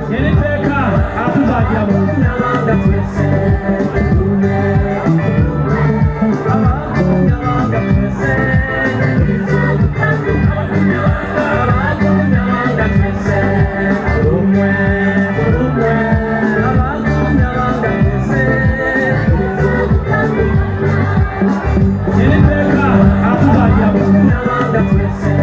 Niliteka hatuzagira mu nyabanga twese nyabanga twese nyabanga twese umwe nyabanga twese niliteka hatuzagira mu nyabanga twese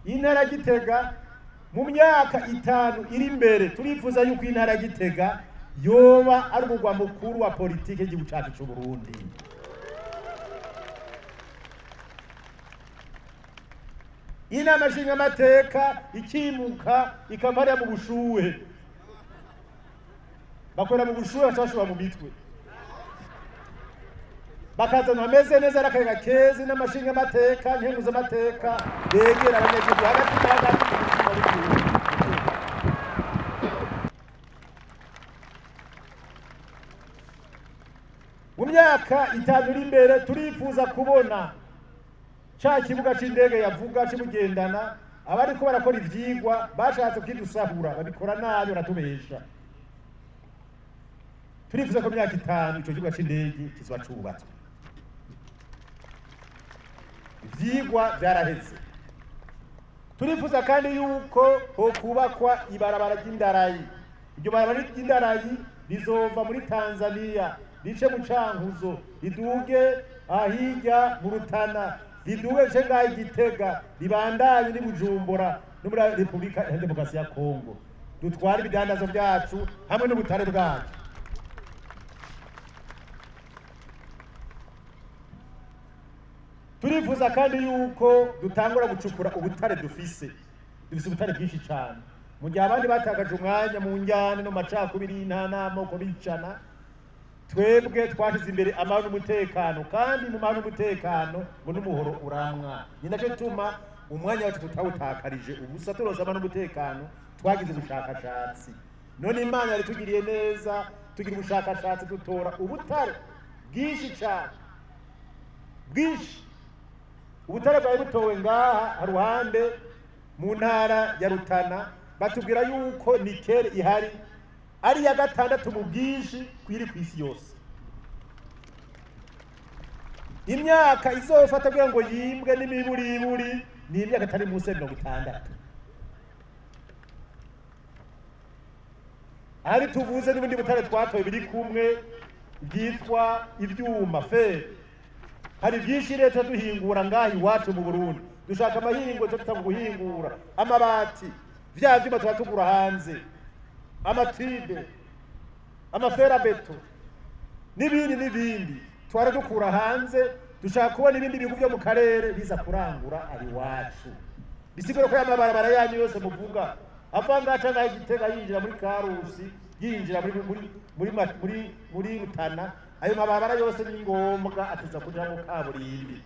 Intara Gitega mu myaka 5 iri imbere turifuza yuko intara Gitega yoba ari umugwa mukuru wa politike y'igihugu cyacu cy'u Burundi. Inama nshingamateka ikimuka ikamarira mu bushuhe, bakora mu bushuhe bashobora mu mitwe, bakazana ameze neza arakaga kezi n'amashingamateka nkenguzamateka begera abanyagihugu hagati n'hagati mu buzima bw'igihugu. Mu myaka 5 iri imbere turifuza kubona cha kibuga c'indege yavuga kimugendana abariko barakora ivyigwa bashatse kwidusahura babikora nabi baratubesha. Turifuza ko myaka 5 ico kibuga c'indege kizwa cubatswe. Ivyigwa byaraheze. Turifuza kandi yuko ho kubakwa ibarabara ry'indarayi. Iryo barabara ry'indarayi rizova muri Tanzania rice mu Cankuzo riduge ahijya mu Rutana riduge cenga Igitega ribandanye ni Bujumbura no muri Republika ya Demokarasi ya Kongo. Dutwara ibidandazo byacu hamwe n'ubutare bwacu. Turifuza kandi yuko dutangura gucukura ubutare dufise ubutare bwinshi cyane. Mu gihe abandi batagaje umwanya mu njyane no macakubiri n'intanamo ko bicana, twebwe twashize imbere amahoro n'umutekano, kandi mu mahoro n'umutekano ngo n'umuhoro uramwa. Ni nacyo tuma umwanya wacu tutawutakarije ubusa turoza amahoro n'umutekano, twagize ubushakashatsi. None Imana yari tugiriye neza, tugira ubushakashatsi dutora ubutare bwinshi cyane bwinshi. Ubutare bwawe butowe ngaha haruhande mu ntara ya Rutana, batubwira yuko nikeli ihari ari ya 6 mu bwinshi kwiri kwisi yose. Imyaka izofata kugira ngo yimbwe n'imiburiburi ni imyaka atari munsi ya 60. Ari tuvuze n'ubundi butare twatoye biri kumwe byitwa ivyuma fe. Hari byinshi leta duhingura ngahi iwacu mu Burundi. Dushaka amahingo tutanga guhingura amabati, vya vyuma turatugura hanze, amatibe, amafera beto n'ibindi twara dukura hanze. Dushaka kubona ibindi bihugu byo mu karere biza kurangura ari iwacu. Bisigura ko amabarabara yanyu yose muvuga avanga cyangwa Igitega yinjira muri Karusi, yinjira muri Rutana, ayo mabarabara yose ni ngombwa atiza kuja mu kaburimbi.